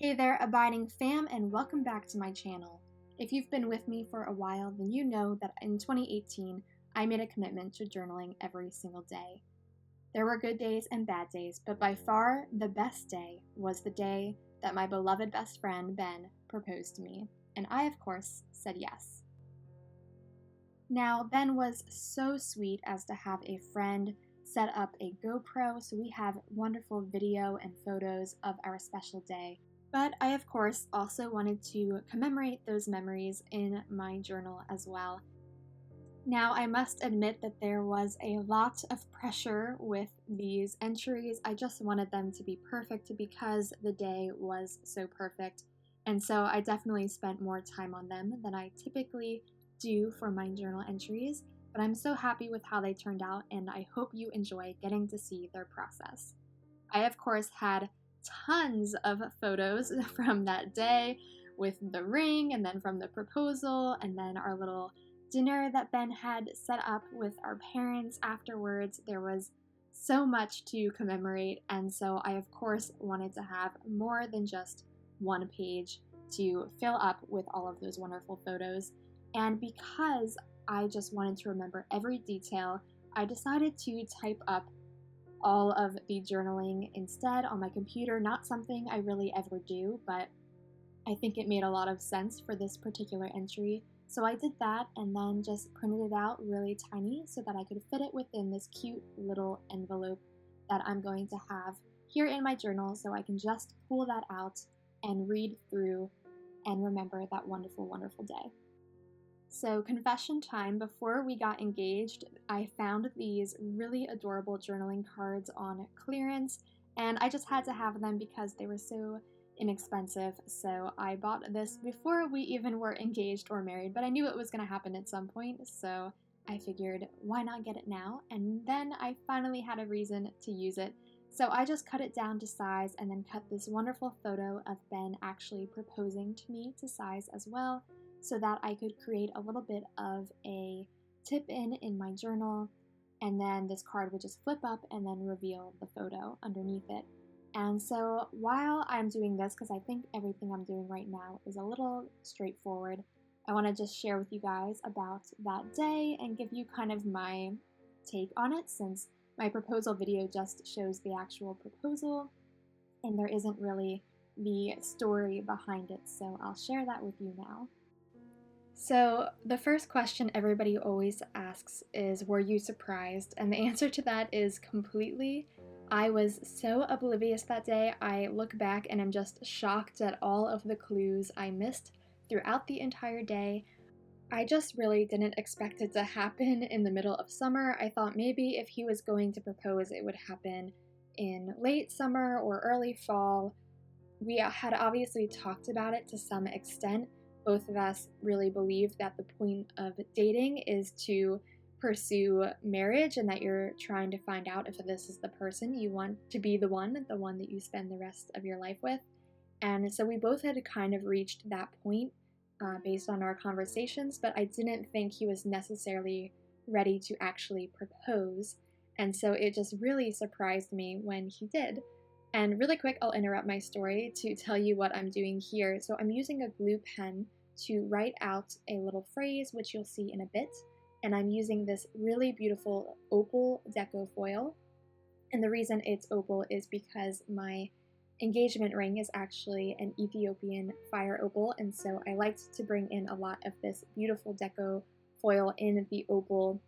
Hey there, Abiding fam, and welcome back to my channel. If you've been with me for a while, then you know that in 2018, I made a commitment to journaling every single day. There were good days and bad days, but by far the best day was the day that my beloved best friend, Ben, proposed to me, and I, of course, said yes. Now, Ben was so sweet as to have a friend set up a GoPro, so we have wonderful video and photos of our special day. But I, of course, also wanted to commemorate those memories in my journal as well. Now, I must admit that there was a lot of pressure with these entries. I just wanted them to be perfect because the day was so perfect. And so I definitely spent more time on them than I typically do for my journal entries. But I'm so happy with how they turned out, and I hope you enjoy getting to see their process. I, of course, had tons of photos from that day with the ring, and then from the proposal, and then our little dinner that Ben had set up with our parents afterwards. There was so much to commemorate, and so I, of course, wanted to have more than just one page to fill up with all of those wonderful photos. And because I just wanted to remember every detail, I decided to type up all of the journaling instead on my computer. Not something I really ever do, but I think it made a lot of sense for this particular entry. So I did that and then just printed it out really tiny so that I could fit it within this cute little envelope that I'm going to have here in my journal, so I can just pull that out and read through and remember that wonderful, wonderful day. So, confession time, before we got engaged, I found these really adorable journaling cards on clearance, and I just had to have them because they were so inexpensive. So I bought this before we even were engaged or married, but I knew it was going to happen at some point, so I figured, why not get it now? And then I finally had a reason to use it. So I just cut it down to size and then cut this wonderful photo of Ben actually proposing to me to size as well, so that I could create a little bit of a tip in my journal, and then this card would just flip up and then reveal the photo underneath it. And so while I'm doing this, because I think everything I'm doing right now is a little straightforward, I want to just share with you guys about that day and give you kind of my take on it, since my proposal video just shows the actual proposal and there isn't really the story behind it, so I'll share that with you now. So the first question everybody always asks is, were you surprised? And the answer to that is completely. I was so oblivious that day. I look back and I'm just shocked at all of the clues I missed throughout the entire day. I just really didn't expect it to happen in the middle of summer. I thought maybe if he was going to propose, it would happen in late summer or early fall. We had obviously talked about it to some extent. Both of us really believe that the point of dating is to pursue marriage, and that you're trying to find out if this is the person you want to be, the one that you spend the rest of your life with. And so we both had kind of reached that point based on our conversations, but I didn't think he was necessarily ready to actually propose. And so it just really surprised me when he did. And really quick, I'll interrupt my story to tell you what I'm doing here. So I'm using a glue pen to write out a little phrase, which you'll see in a bit. And I'm using this really beautiful opal deco foil. And the reason it's opal is because my engagement ring is actually an Ethiopian fire opal. And so I liked to bring in a lot of this beautiful deco foil in the opal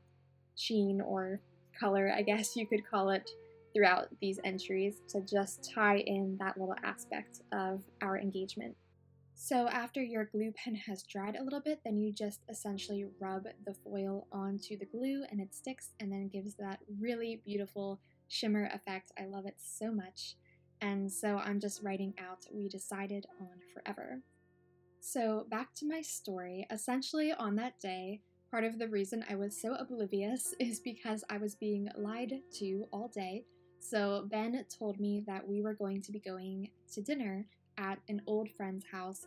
sheen or color, I guess you could call it, throughout these entries to just tie in that little aspect of our engagement. So after your glue pen has dried a little bit, then you just essentially rub the foil onto the glue and it sticks and then gives that really beautiful shimmer effect. I love it so much. And so I'm just writing out, "We decided on forever." So back to my story. Essentially on that day, part of the reason I was so oblivious is because I was being lied to all day. So Ben told me that we were going to be going to dinner at an old friend's house,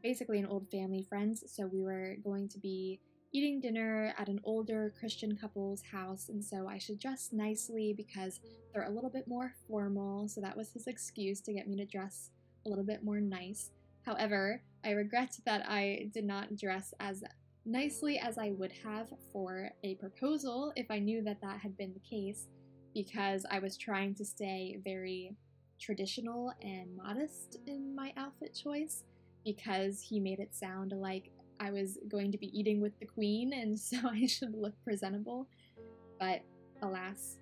basically an old family friend's. So we were going to be eating dinner at an older Christian couple's house, and so I should dress nicely because they're a little bit more formal. So that was his excuse to get me to dress a little bit more nice. However, I regret that I did not dress as nicely as I would have for a proposal if I knew that that had been the case, because I was trying to stay very traditional and modest in my outfit choice, because he made it sound like I was going to be eating with the queen and so I should look presentable. But alas,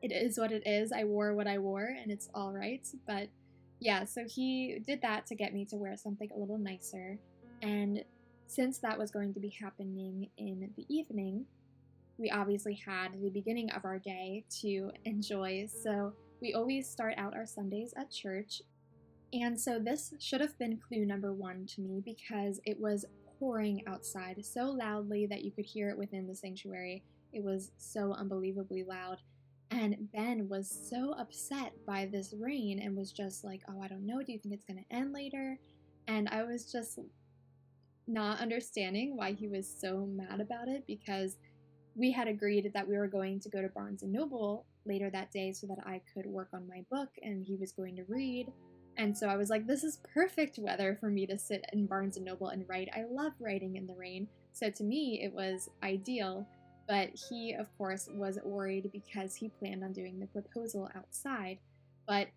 it is what it is. I wore what I wore and it's all right. But yeah, so he did that to get me to wear something a little nicer. And since that was going to be happening in the evening, we obviously had the beginning of our day to enjoy. So we always start out our Sundays at church. And so this should have been clue number 1 to me, because it was pouring outside so loudly that you could hear it within the sanctuary. It was so unbelievably loud. And Ben was so upset by this rain and was just like, oh, I don't know, do you think it's going to end later? And I was just not understanding why he was so mad about it, because we had agreed that we were going to go to Barnes & Noble later that day so that I could work on my book and he was going to read. And so I was like, this is perfect weather for me to sit in Barnes & Noble and write. I love writing in the rain. So to me, it was ideal. But he, of course, was worried because he planned on doing the proposal outside. But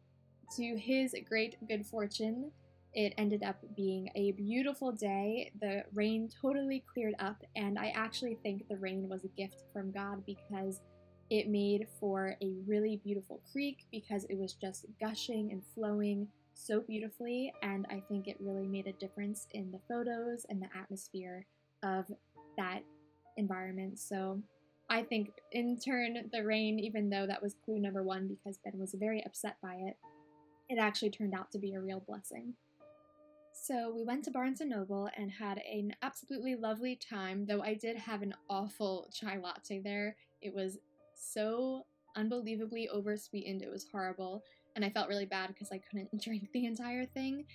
to his great good fortune, it ended up being a beautiful day. The rain totally cleared up, and I actually think the rain was a gift from God, because it made for a really beautiful creek, because it was just gushing and flowing so beautifully, and I think it really made a difference in the photos and the atmosphere of that environment. So I think in turn, the rain, even though that was clue number 1 because Ben was very upset by it, it actually turned out to be a real blessing. So we went to Barnes & Noble and had an absolutely lovely time, though I did have an awful chai latte there. It was so unbelievably oversweetened, it was horrible, and I felt really bad because I couldn't drink the entire thing.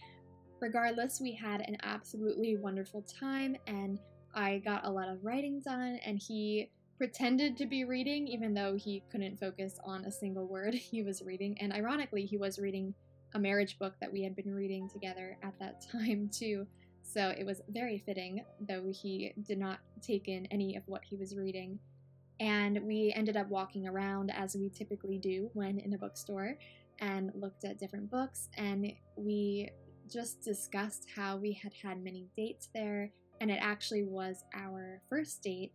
Regardless, we had an absolutely wonderful time, and I got a lot of writing done, and he pretended to be reading even though he couldn't focus on a single word he was reading. And ironically, he was reading a marriage book that we had been reading together at that time too. So it was very fitting, though he did not take in any of what he was reading. And we ended up walking around as we typically do when in a bookstore, and looked at different books, and we just discussed how we had had many dates there, and it actually was our first date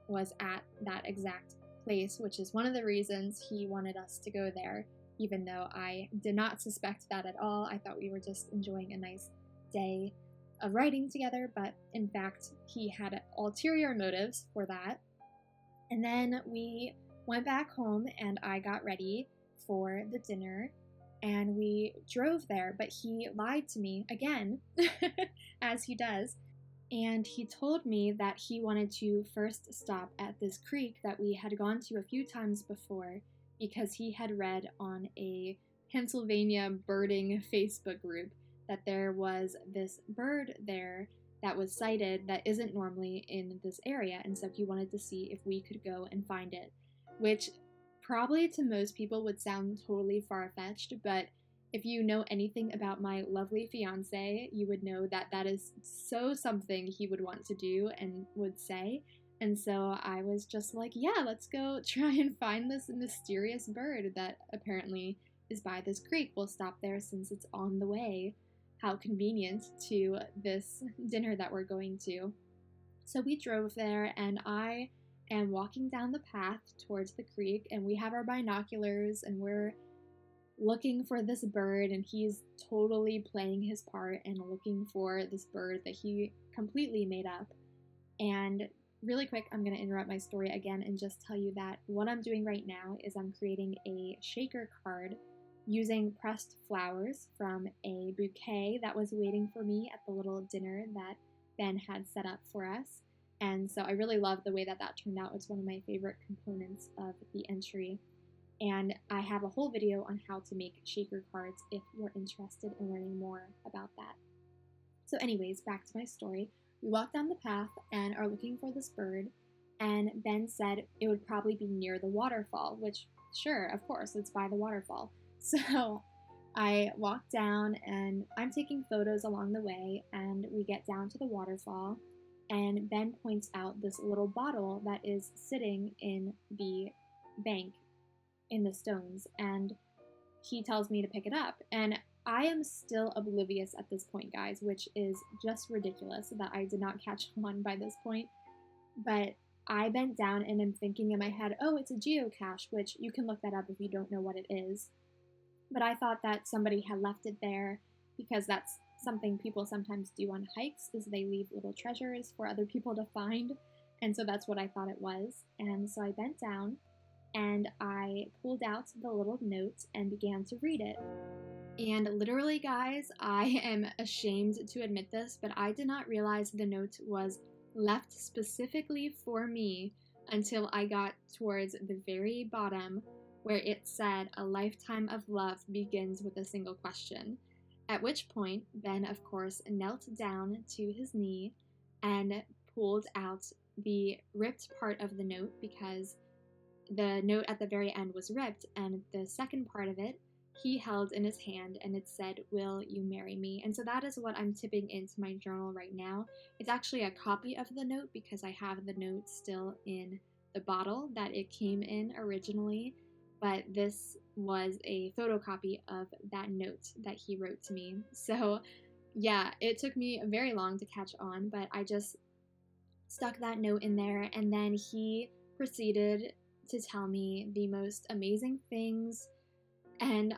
was at that exact place, which is one of the reasons he wanted us to go there, even though I did not suspect that at all. I thought we were just enjoying a nice day of writing together, but in fact, he had ulterior motives for that. And then we went back home, and I got ready for the dinner, and we drove there, but he lied to me again, as he does, and he told me that he wanted to first stop at this creek that we had gone to a few times before, because he had read on a Pennsylvania birding Facebook group that there was this bird there that was sighted that isn't normally in this area, and so he wanted to see if we could go and find it, which probably to most people would sound totally far-fetched, but if you know anything about my lovely fiance, you would know that that is so something he would want to do and would say. And so I was just like, yeah, let's go try and find this mysterious bird that apparently is by this creek. We'll stop there since it's on the way. How convenient to this dinner that we're going to. So we drove there, and I am walking down the path towards the creek, and we have our binoculars, and we're looking for this bird, and he's totally playing his part and looking for this bird that he completely made up. And really quick, I'm going to interrupt my story again and just tell you that what I'm doing right now is I'm creating a shaker card using pressed flowers from a bouquet that was waiting for me at the little dinner that Ben had set up for us. And so I really love the way that that turned out. It's one of my favorite components of the entry. And I have a whole video on how to make shaker cards if you're interested in learning more about that. So anyways, back to my story. We walk down the path and are looking for this bird, and Ben said it would probably be near the waterfall, which, sure, of course, it's by the waterfall. So I walk down and I'm taking photos along the way, and we get down to the waterfall, and Ben points out this little bottle that is sitting in the bank in the stones, and he tells me to pick it up. And I am still oblivious at this point, guys, which is just ridiculous that I did not catch on by this point. But I bent down and am thinking in my head, oh, it's a geocache, which you can look that up if you don't know what it is. But I thought that somebody had left it there, because that's something people sometimes do on hikes, is they leave little treasures for other people to find. And so that's what I thought it was. And so I bent down and I pulled out the little note and began to read it. And literally, guys, I am ashamed to admit this, but I did not realize the note was left specifically for me until I got towards the very bottom, where it said, "A lifetime of love begins with a single question." At which point, Ben, of course, knelt down to his knee and pulled out the ripped part of the note, because the note at the very end was ripped, and the second part of it he held in his hand, and it said, "Will you marry me?" And so that is what I'm tipping into my journal right now. It's actually a copy of the note, because I have the note still in the bottle that it came in originally, but this was a photocopy of that note that he wrote to me. So yeah, it took me very long to catch on, but I just stuck that note in there, and then he proceeded to tell me the most amazing things, and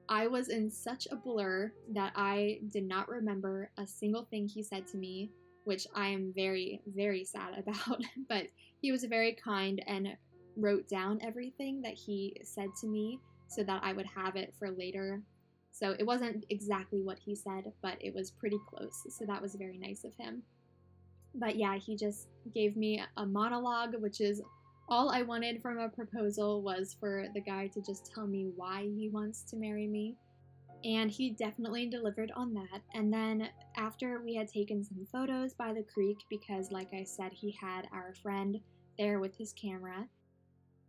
I was in such a blur that I did not remember a single thing he said to me, which I am very, very sad about. But he was very kind and wrote down everything that he said to me so that I would have it for later. So it wasn't exactly what he said, but it was pretty close. So that was very nice of him. But yeah, he just gave me a monologue, which is all I wanted from a proposal, was for the guy to just tell me why he wants to marry me. And he definitely delivered on that. And then after we had taken some photos by the creek, because like I said, he had our friend there with his camera.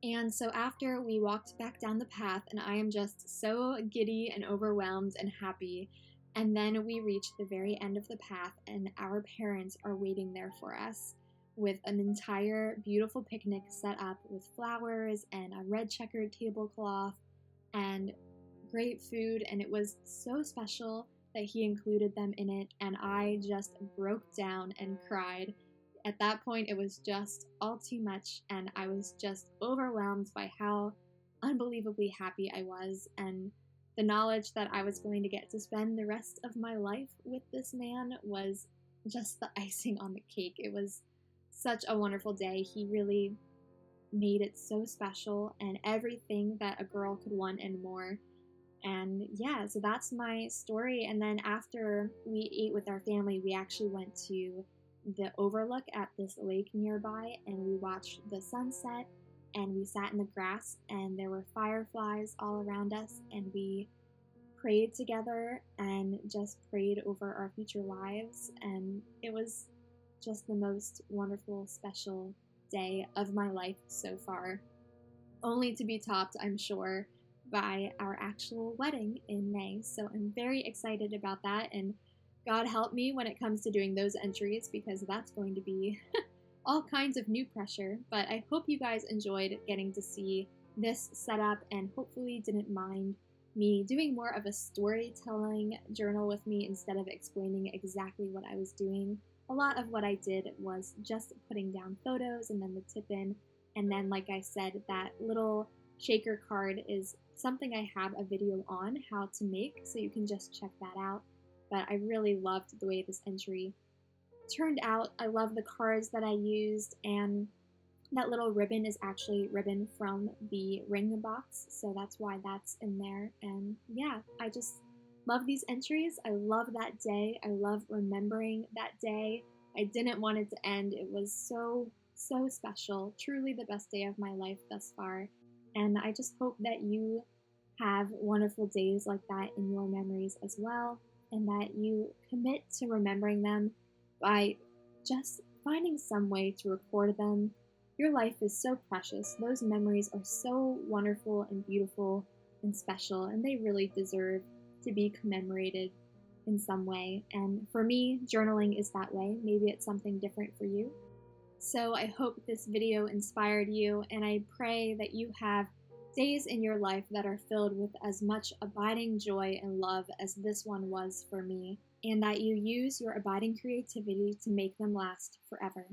And so after we walked back down the path, and I am just so giddy and overwhelmed and happy. And then we reached the very end of the path, and our parents are waiting there for us with an entire beautiful picnic set up with flowers and a red checkered tablecloth and great food. And it was so special that he included them in it, and I just broke down and cried. At that point, it was just all too much, and I was just overwhelmed by how unbelievably happy I was, and the knowledge that I was going to get to spend the rest of my life with this man was just the icing on the cake. It was such a wonderful day. He really made it so special, and everything that a girl could want and more. And yeah, so that's my story. And then after we ate with our family, we actually went to the overlook at this lake nearby, and we watched the sunset, and we sat in the grass, and there were fireflies all around us, and we prayed together and just prayed over our future lives. And it was just the most wonderful, special day of my life so far, only to be topped, I'm sure, by our actual wedding in May. So I'm very excited about that, and God help me when it comes to doing those entries, because that's going to be all kinds of new pressure. But I hope you guys enjoyed getting to see this setup, and hopefully didn't mind me doing more of a storytelling journal with me instead of explaining exactly what I was doing. A lot of what I did was just putting down photos and then the tip-in, and then, like I said, that little shaker card is something I have a video on how to make, so you can just check that out. But I really loved the way this entry turned out. I love the cards that I used, and that little ribbon is actually ribbon from the ring box, so that's why that's in there. And yeah, I just love these entries. I love that day. I love remembering that day. I didn't want it to end. It was so, so special. Truly the best day of my life thus far. And I just hope that you have wonderful days like that in your memories as well, and that you commit to remembering them by just finding some way to record them. Your life is so precious. Those memories are so wonderful and beautiful and special, and they really deserve to be commemorated in some way. And for me, journaling is that way. Maybe it's something different for you. So I hope this video inspired you, and I pray that you have days in your life that are filled with as much abiding joy and love as this one was for me, and that you use your abiding creativity to make them last forever.